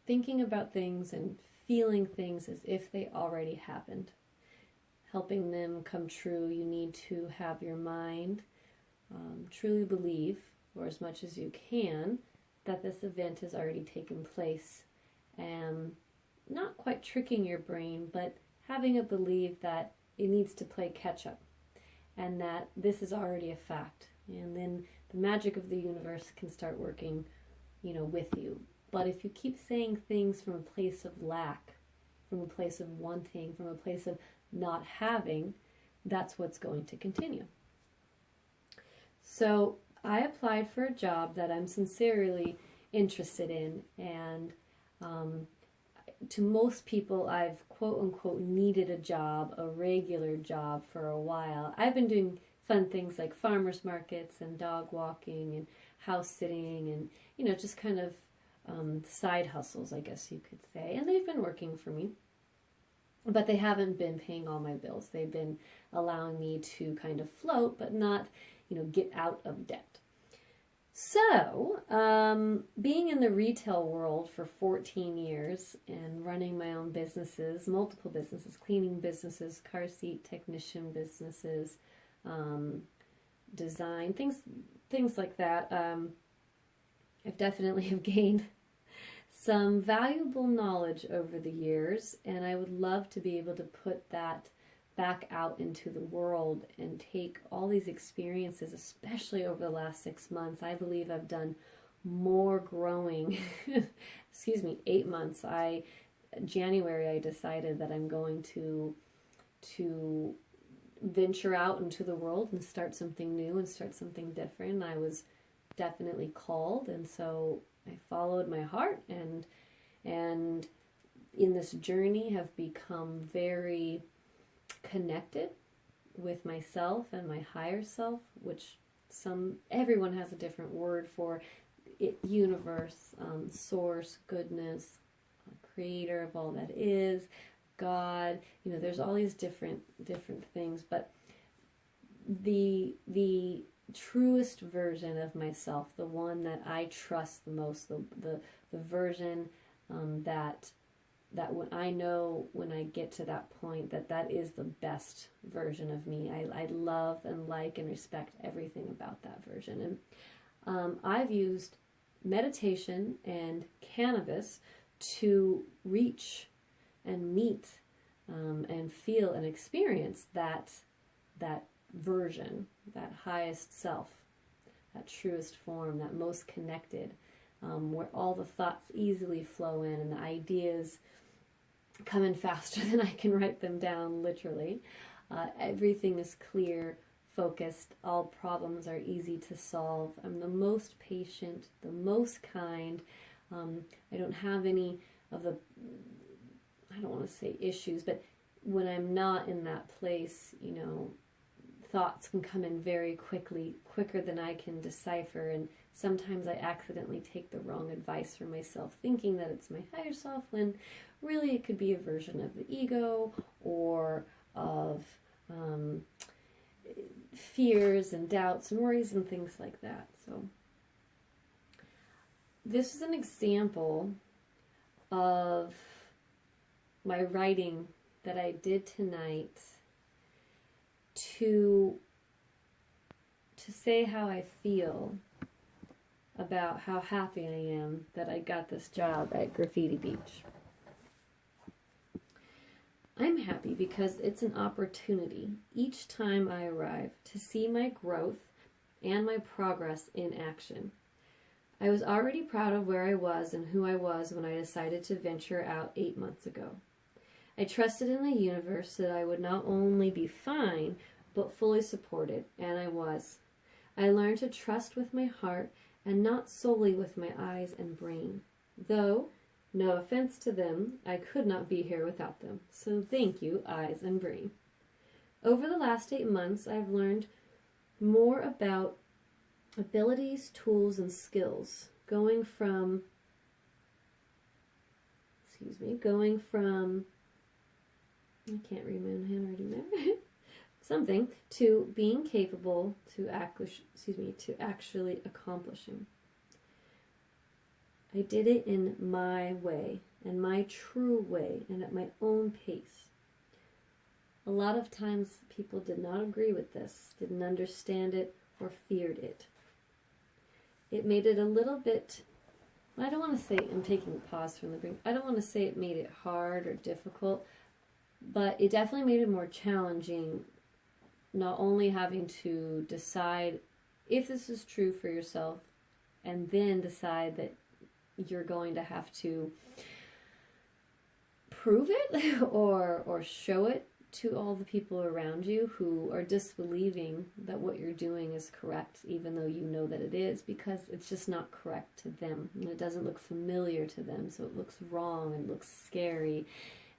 thinking about things and feeling things as if they already happened. Helping them come true, you need to have your mind truly believe, or as much as you can, that this event has already taken place, and not quite tricking your brain, but having it believe that it needs to play catch up and that this is already a fact. And then the magic of the universe can start working, with you. But if you keep saying things from a place of lack, from a place of wanting, from a place of not having, that's what's going to continue. So I applied for a job that I'm sincerely interested in, and to most people, I've quote unquote needed a job, a regular job, for a while. I've been doing fun things like farmers markets and dog walking and house sitting and, just kind of side hustles, I guess you could say. And they've been working for me, but they haven't been paying all my bills. They've been allowing me to kind of float, but not, get out of debt. So, being in the retail world for 14 years and running my own businesses, multiple businesses, cleaning businesses, car seat technician businesses, design, things like that, I've definitely have gained some valuable knowledge over the years, and I would love to be able to put that back out into the world and take all these experiences, especially over the last 6 months. I believe I've done more growing. 8 months. January I decided that I'm going to venture out into the world and start something new and start something different. I was definitely called, and so I followed my heart, and in this journey have become very connected with myself and my higher self, which everyone has a different word for it: universe, source, goodness, creator of all that is, God. There's all these different things, but the truest version of myself, the one that I trust the most, the version that when I know, when I get to that point, that is the best version of me. I love and like and respect everything about that version. And I've used meditation and cannabis to reach and meet and feel and experience that version, that highest self, that truest form, that most connected, where all the thoughts easily flow in and the ideas come in faster than I can write them down, literally. Everything is clear, focused, all problems are easy to solve. I'm the most patient, the most kind. I don't have any of the, I don't want to say issues, but when I'm not in that place, thoughts can come in very quickly, quicker than I can decipher, and sometimes I accidentally take the wrong advice for myself, thinking that it's my higher self, when really it could be a version of the ego or of fears and doubts and worries and things like that. So this is an example of my writing that I did tonight to say how I feel about how happy I am that I got this job at Graffiti Beach. I'm happy because it's an opportunity each time I arrive to see my growth and my progress in action. I was already proud of where I was and who I was when I decided to venture out 8 months ago. I trusted in the universe that I would not only be fine, but fully supported, and I was. I learned to trust with my heart and not solely with my eyes and brain. Though, no offense to them, I could not be here without them. So thank you, eyes and brain. Over the last 8 months, I've learned more about abilities, tools, and skills, going from, I can't read my own handwriting there, something, to being capable to actually accomplishing. I did it in my way, and my true way, and at my own pace. A lot of times people did not agree with this, didn't understand it, or feared it. It made it a little bit, I don't want to say, I'm taking a pause from the brink, I don't want to say it made it hard or difficult, but it definitely made it more challenging, not only having to decide if this is true for yourself, and then decide that you're going to have to prove it or show it to all the people around you who are disbelieving that what you're doing is correct, even though you know that it is, because it's just not correct to them. And it doesn't look familiar to them, so it looks wrong and looks scary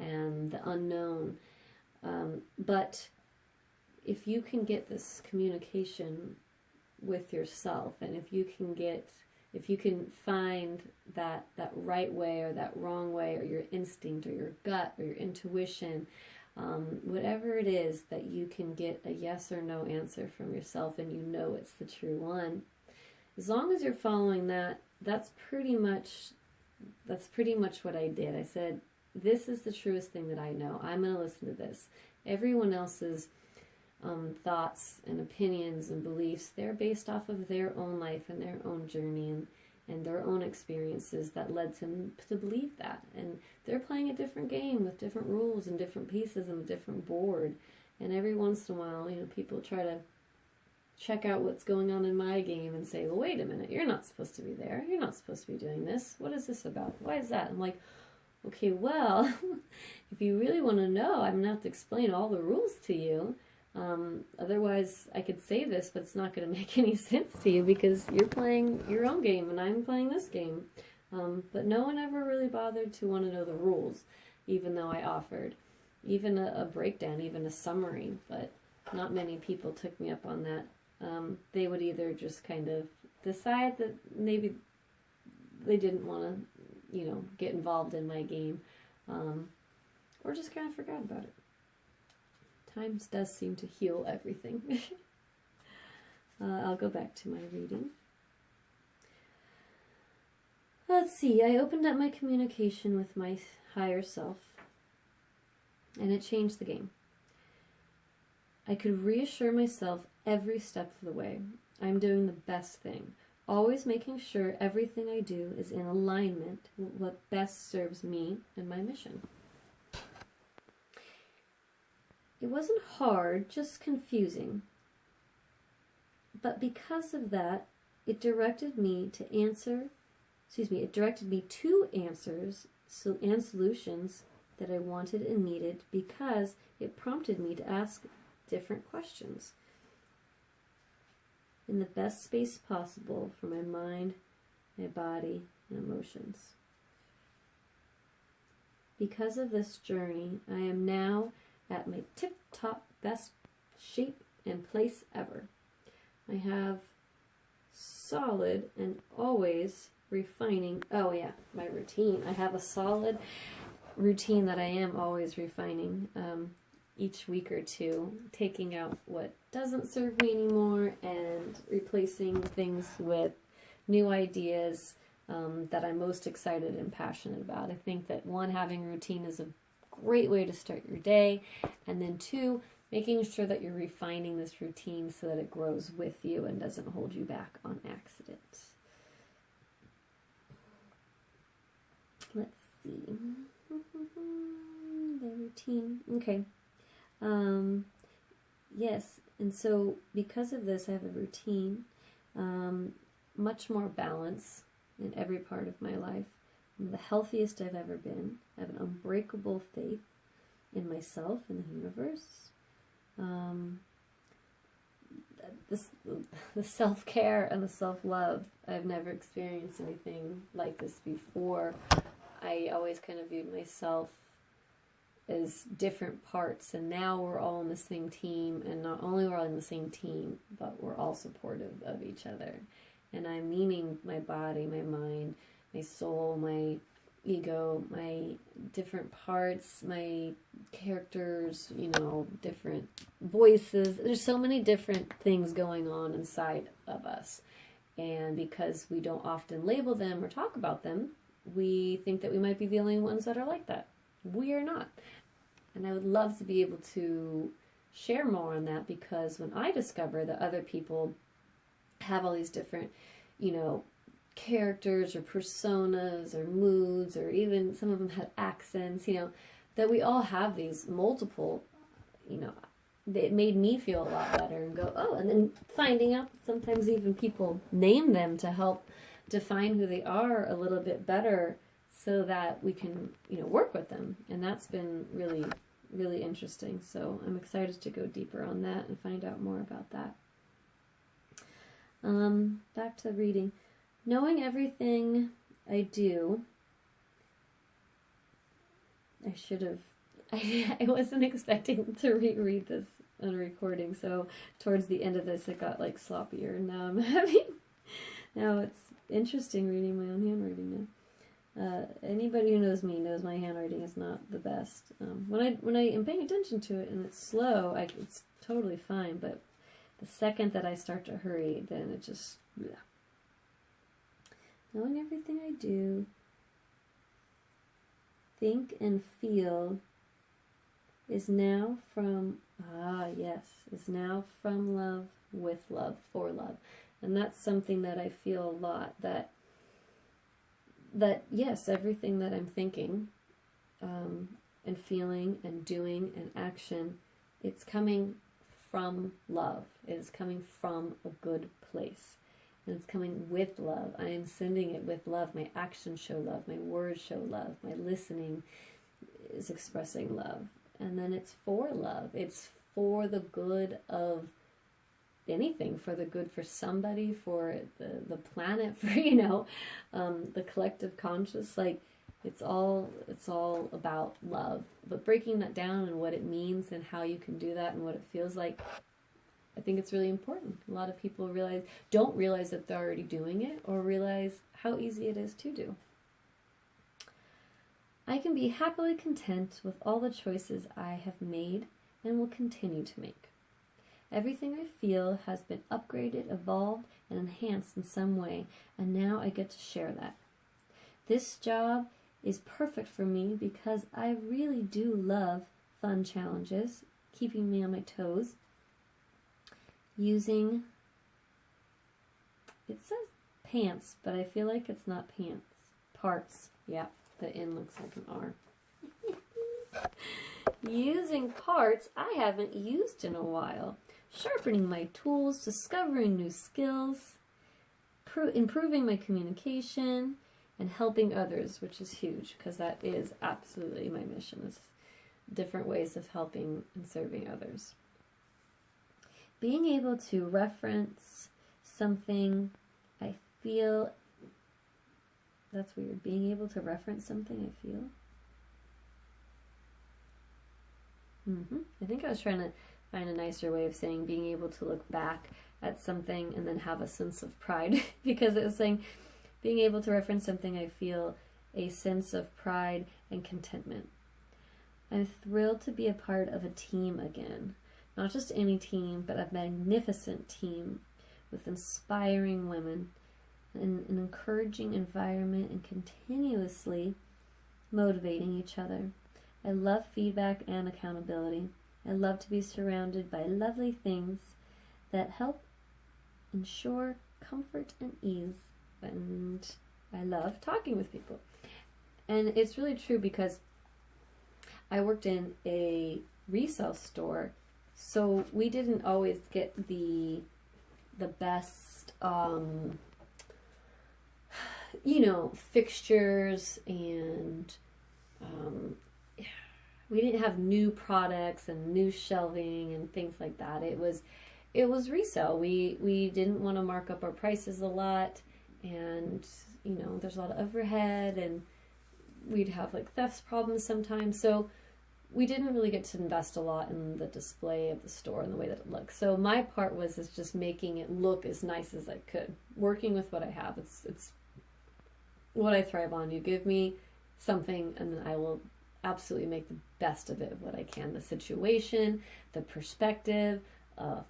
and the unknown. But if you can get this communication with yourself, and if you can find that right way or that wrong way, or your instinct or your gut or your intuition, whatever it is that you can get a yes or no answer from yourself, and you know it's the true one, as long as you're following that, that's pretty much what I did. I said, this is the truest thing that I know. I'm going to listen to this. Everyone else's thoughts and opinions and beliefs, they're based off of their own life and their own journey and their own experiences that led them to believe that. And they're playing a different game with different rules and different pieces and a different board. And every once in a while, people try to check out what's going on in my game and say, well, wait a minute, you're not supposed to be there. You're not supposed to be doing this. What is this about? Why is that? I'm like, okay, well, if you really want to know, I'm going to have to explain all the rules to you. Otherwise, I could say this, but it's not going to make any sense to you because you're playing your own game and I'm playing this game. But no one ever really bothered to want to know the rules, even though I offered. Even a breakdown, even a summary, but not many people took me up on that. They would either just kind of decide that maybe they didn't want to, get involved in my game, or just kind of forgot about it. Time does seem to heal everything. I'll go back to my reading. Let's see, I opened up my communication with my higher self, and it changed the game. I could reassure myself every step of the way. I'm doing the best thing, always making sure everything I do is in alignment with what best serves me and my mission. It wasn't hard, just confusing. But because of that, it directed me to answers and solutions that I wanted and needed, because it prompted me to ask different questions in the best space possible for my mind, my body, and emotions. Because of this journey, I am now at my tip-top best shape and place ever. I have solid and always refining, my routine. I have a solid routine that I am always refining each week or two, taking out what doesn't serve me anymore and replacing things with new ideas that I'm most excited and passionate about. I think that one, having a routine is a great way to start your day, and then two, making sure that you're refining this routine so that it grows with you and doesn't hold you back on accident. Let's see. The routine. Okay. Yes, and so because of this, I have a routine, much more balance in every part of my life. I'm the healthiest I've ever been. I have an unbreakable faith in myself and the universe. The self-care and the self-love, I've never experienced anything like this before. I always kind of viewed myself as different parts, and now we're all on the same team, and not only we're all in the same team, but we're all supportive of each other. And I'm meaning my body, my mind, my soul, my ego, my different parts, my characters, different voices. There's so many different things going on inside of us. And because we don't often label them or talk about them, we think that we might be the only ones that are like that. We are not. And I would love to be able to share more on that, because when I discover that other people have all these different, characters or personas or moods, or even some of them have accents, that we all have these multiple, it made me feel a lot better and go, oh, and then finding out that sometimes even people name them to help define who they are a little bit better so that we can, work with them. And that's been really, really interesting. So I'm excited to go deeper on that and find out more about that. Back to reading. Knowing everything I do, I wasn't expecting to reread this on recording, so towards the end of this it got like sloppier, and now it's interesting reading my own handwriting now. Anybody who knows me knows my handwriting is not the best. When I am paying attention to it and it's slow, it's totally fine, but the second that I start to hurry, then it just, bleh. Knowing everything I do, think and feel is now from love, with love, for love. And that's something that I feel a lot, that yes, everything that I'm thinking and feeling and doing and action, it's coming from love. It is coming from a good place. And it's coming with love. I am sending it with love. My actions show love. My words show love. My listening is expressing love. And then it's for love. It's for the good of anything, for the good for somebody, for the planet, for, the collective conscious. Like, it's all about love. But breaking that down and what it means and how you can do that and what it feels like, I think it's really important. A lot of people don't realize that they're already doing it, or realize how easy it is to do. I can be happily content with all the choices I have made and will continue to make. Everything I feel has been upgraded, evolved, and enhanced in some way, and now I get to share that. This job is perfect for me because I really do love fun challenges, keeping me on my toes. Using, it says pants, but I feel like it's not pants. Parts. Yeah, the N looks like an R. Using parts I haven't used in a while. Sharpening my tools, discovering new skills, improving my communication, and helping others, which is huge, because that is absolutely my mission, is different ways of helping and serving others. Being able to reference something I feel, that's weird, being able to reference something I feel. I think I was trying to find a nicer way of saying being able to look back at something and then have a sense of pride, because it was saying being able to reference something I feel a sense of pride and contentment. I'm thrilled to be a part of a team again. Not just any team, but a magnificent team with inspiring women, an encouraging environment, and continuously motivating each other. I love feedback and accountability. I love to be surrounded by lovely things that help ensure comfort and ease. And I love talking with people. And it's really true, because I worked in a resale store, so we didn't always get the best, fixtures, and we didn't have new products and new shelving and things like that. It was resale. We didn't want to mark up our prices a lot, and there's a lot of overhead, and we'd have like theft problems sometimes. So we didn't really get to invest a lot in the display of the store and the way that it looks. So my part was just making it look as nice as I could, working with what I have. It's what I thrive on. You give me something, and then I will absolutely make the best of it, of what I can. The situation, the perspective,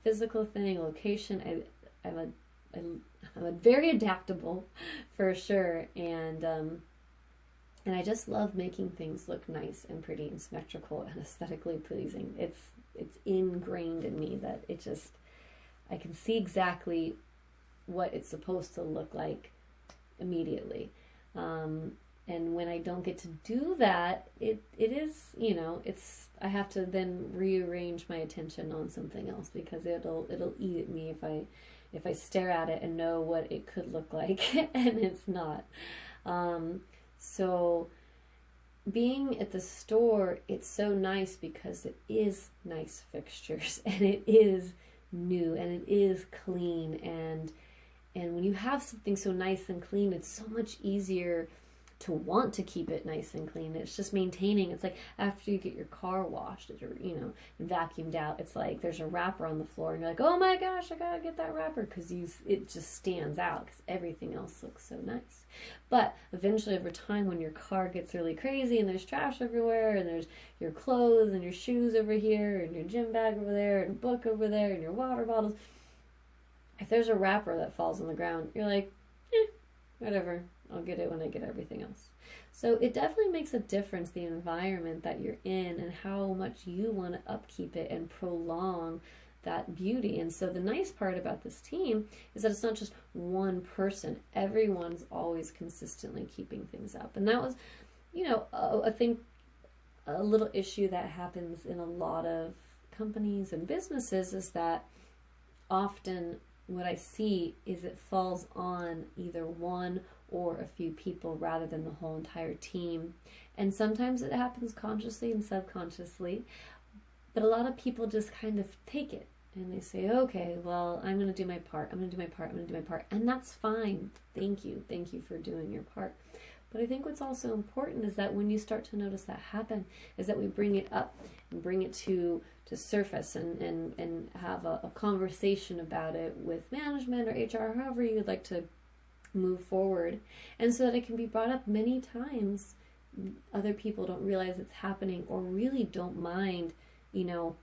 physical thing, location. I'm I'm very adaptable for sure, and I just love making things look nice and pretty and symmetrical and aesthetically pleasing. It's ingrained in me that it just, I can see exactly what it's supposed to look like immediately. And when I don't get to do that, it is, you know, it's, I have to then rearrange my attention on something else, because it'll eat at me if I stare at it and know what it could look like and it's not. So being at the store, it's so nice because it is nice fixtures and it is new and it is clean, and when you have something so nice and clean, it's so much easier to want to keep it nice and clean. It's just maintaining. It's like after you get your car washed, or, you know, vacuumed out, it's like there's a wrapper on the floor and you're like, oh my gosh, I gotta get that wrapper, because it just stands out because everything else looks so nice. But eventually over time, when your car gets really crazy and there's trash everywhere and there's your clothes and your shoes over here and your gym bag over there and a book over there and your water bottles, if there's a wrapper that falls on the ground, you're like, whatever, I'll get it when I get everything else. So it definitely makes a difference, the environment that you're in and how much you want to upkeep it and prolong that beauty. And so the nice part about this team is that it's not just one person. Everyone's always consistently keeping things up. And that was, you know, I think a little issue that happens in a lot of companies and businesses is that often what I see is it falls on either one or a few people rather than the whole entire team. And sometimes it happens consciously and subconsciously, but a lot of people just kind of take it and they say, okay, well, I'm going to do my part, I'm going to do my part, I'm going to do my part, and that's fine. Thank you for doing your part. But I think what's also important is that when you start to notice that happen, is that we bring it up and bring it to surface and have a conversation about it with management or HR, however you would like to move forward, and so that it can be brought up many times. Other people don't realize it's happening or really don't mind, you know,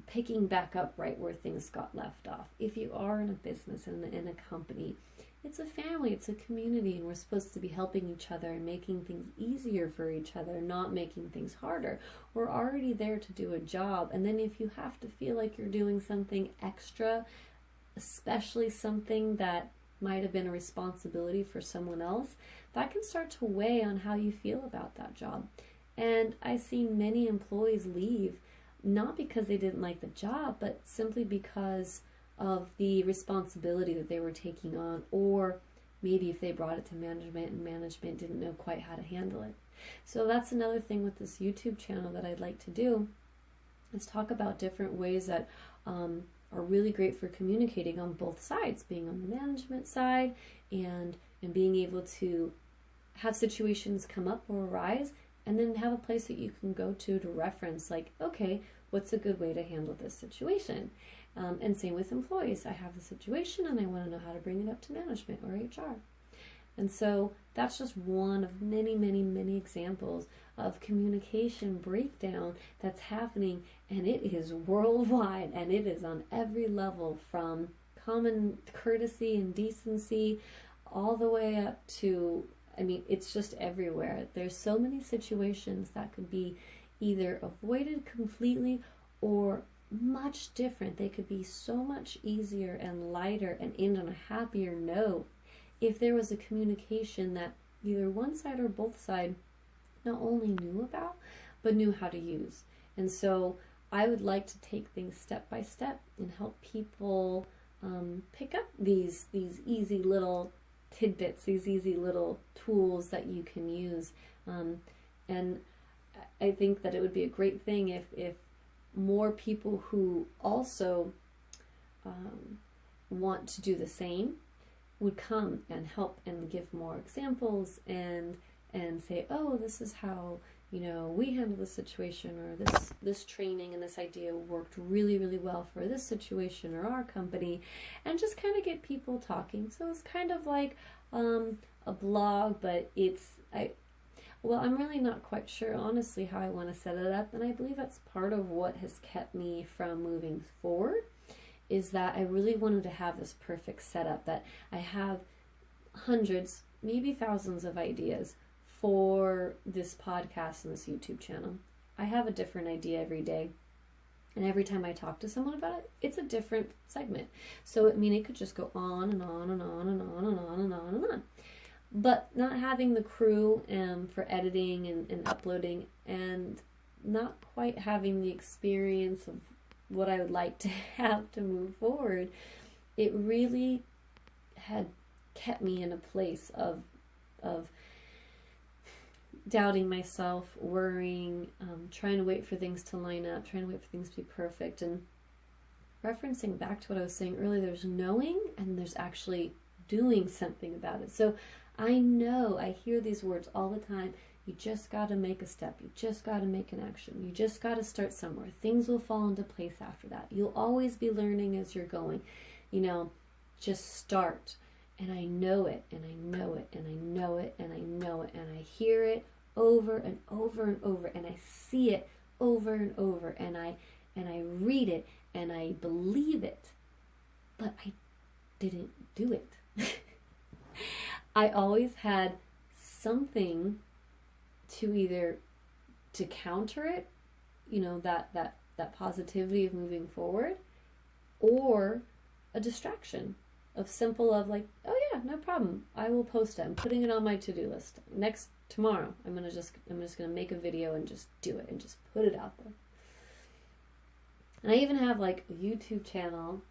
picking back up right where things got left off. If you are in a business and in a company, it's a family, it's a community, and we're supposed to be helping each other and making things easier for each other, not making things harder. We're already there to do a job, and then if you have to feel like you're doing something extra, especially something that might have been a responsibility for someone else, that can start to weigh on how you feel about that job. And I see many employees leave, not because they didn't like the job, but simply because of the responsibility that they were taking on, or maybe if they brought it to management and management didn't know quite how to handle it. So that's another thing with this YouTube channel that I'd like to do, is talk about different ways that are really great for communicating on both sides, being on the management side and being able to have situations come up or arise, and then have a place that you can go to reference, like, okay, what's a good way to handle this situation? And same with employees. I have the situation and I want to know how to bring it up to management or HR. And so that's just one of many, many, many examples of communication breakdown that's happening, and it is worldwide, and it is on every level, from common courtesy and decency all the way up to, I mean, it's just everywhere. There's so many situations that could be either avoided completely or much different. They could be so much easier and lighter and end on a happier note if there was a communication that either one side or both sides not only knew about, but knew how to use. And so I would like to take things step by step and help people pick up these easy little tidbits, these easy little tools that you can use. And I think that it would be a great thing if more people who also want to do the same would come and help and give more examples and say, oh, this is how, you know, we handle the situation, or this training and this idea worked really, really well for this situation or our company, and just kind of get people talking. So it's kind of like a blog, but I'm really not quite sure, honestly, how I want to set it up, and I believe that's part of what has kept me from moving forward, is that I really wanted to have this perfect setup, that I have hundreds, maybe thousands of ideas for this podcast and this YouTube channel. I have a different idea every day. And every time I talk to someone about it, it's a different segment. So, I mean, it could just go on and on and on and on and on and on and on. But not having the crew for editing and uploading, and not quite having the experience of what I would like to have to move forward, it really had kept me in a place of doubting myself, worrying, trying to wait for things to line up, trying to wait for things to be perfect. And referencing back to what I was saying earlier, there's knowing and there's actually doing something about it. So I know, I hear these words all the time. You just got to make a step. You just got to make an action. You just got to start somewhere. Things will fall into place after that. You'll always be learning as you're going. You know, just start. And I know it, and I know it, and I know it, and I know it, and I hear it over and over and over, and I see it over and over, and I read it, and I believe it, but I didn't do it. I always had something to counter it, you know, that positivity of moving forward, or a distraction of simple of like, oh yeah, no problem, I will post it. I'm putting it on my to-do list. Tomorrow, I'm just gonna make a video and just do it and just put it out there. And I even have like a YouTube channel,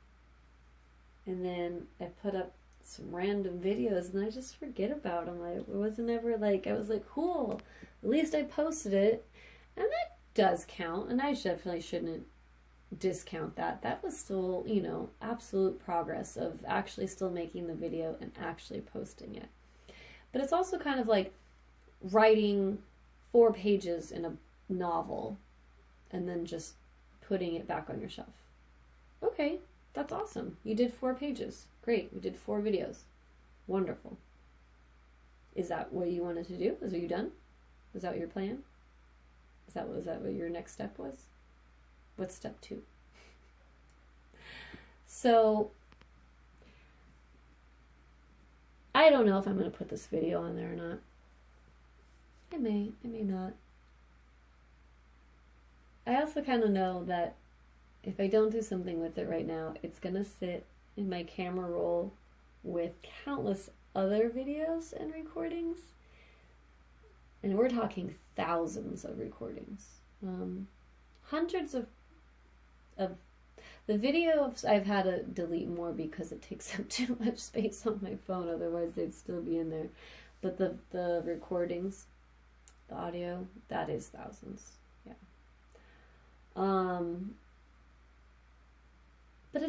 and then I put up some random videos and I just forget about them. I wasn't ever like, I was like, cool, at least I posted it, and that does count, and I definitely shouldn't discount that. That was still, you know, absolute progress of actually still making the video and actually posting it. But it's also kind of like writing 4 pages in a novel and then just putting it back on your shelf. Okay, that's awesome. You did 4 pages. Great. You did 4 videos. Wonderful. Is that what you wanted to do? Are you done? Was that your plan? Was that what your next step was? What's step 2? So, I don't know if I'm going to put this video on there or not. I may not. I also kind of know that if I don't do something with it right now, it's going to sit in my camera roll with countless other videos and recordings. And we're talking thousands of recordings. Hundreds of the videos I've had to delete more because it takes up too much space on my phone, otherwise they'd still be in there. But the recordings, the audio, that is thousands. Yeah. But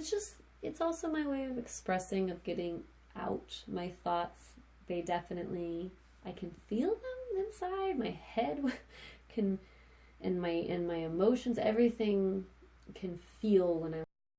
it's also my way of expressing, of getting out my thoughts. They definitely, I can feel them inside. My head can, and my emotions, everything can feel when